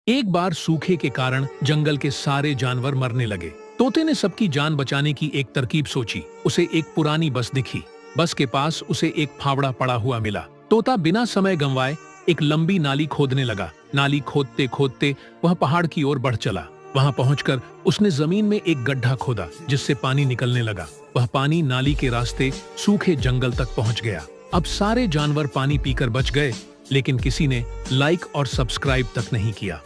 एक बार सूखे के कारण जंगल के सारे जानवर मरने लगे। तोते ने सबकी जान बचाने की एक तरकीब सोची। उसे एक पुरानी बस दिखी। बस के पास उसे एक फावड़ा पड़ा हुआ मिला। तोता बिना समय गंवाए एक लंबी नाली खोदने लगा। नाली खोदते खोदते वह पहाड़ की ओर बढ़ चला। वहां पहुंचकर उसने जमीन में एक गड्ढा खोदा, जिससे पानी निकलने लगा। वह पानी नाली के रास्ते सूखे जंगल तक पहुंच गया। अब सारे जानवर पानी पीकर बच गए, लेकिन किसी ने लाइक और सब्सक्राइब तक नहीं किया।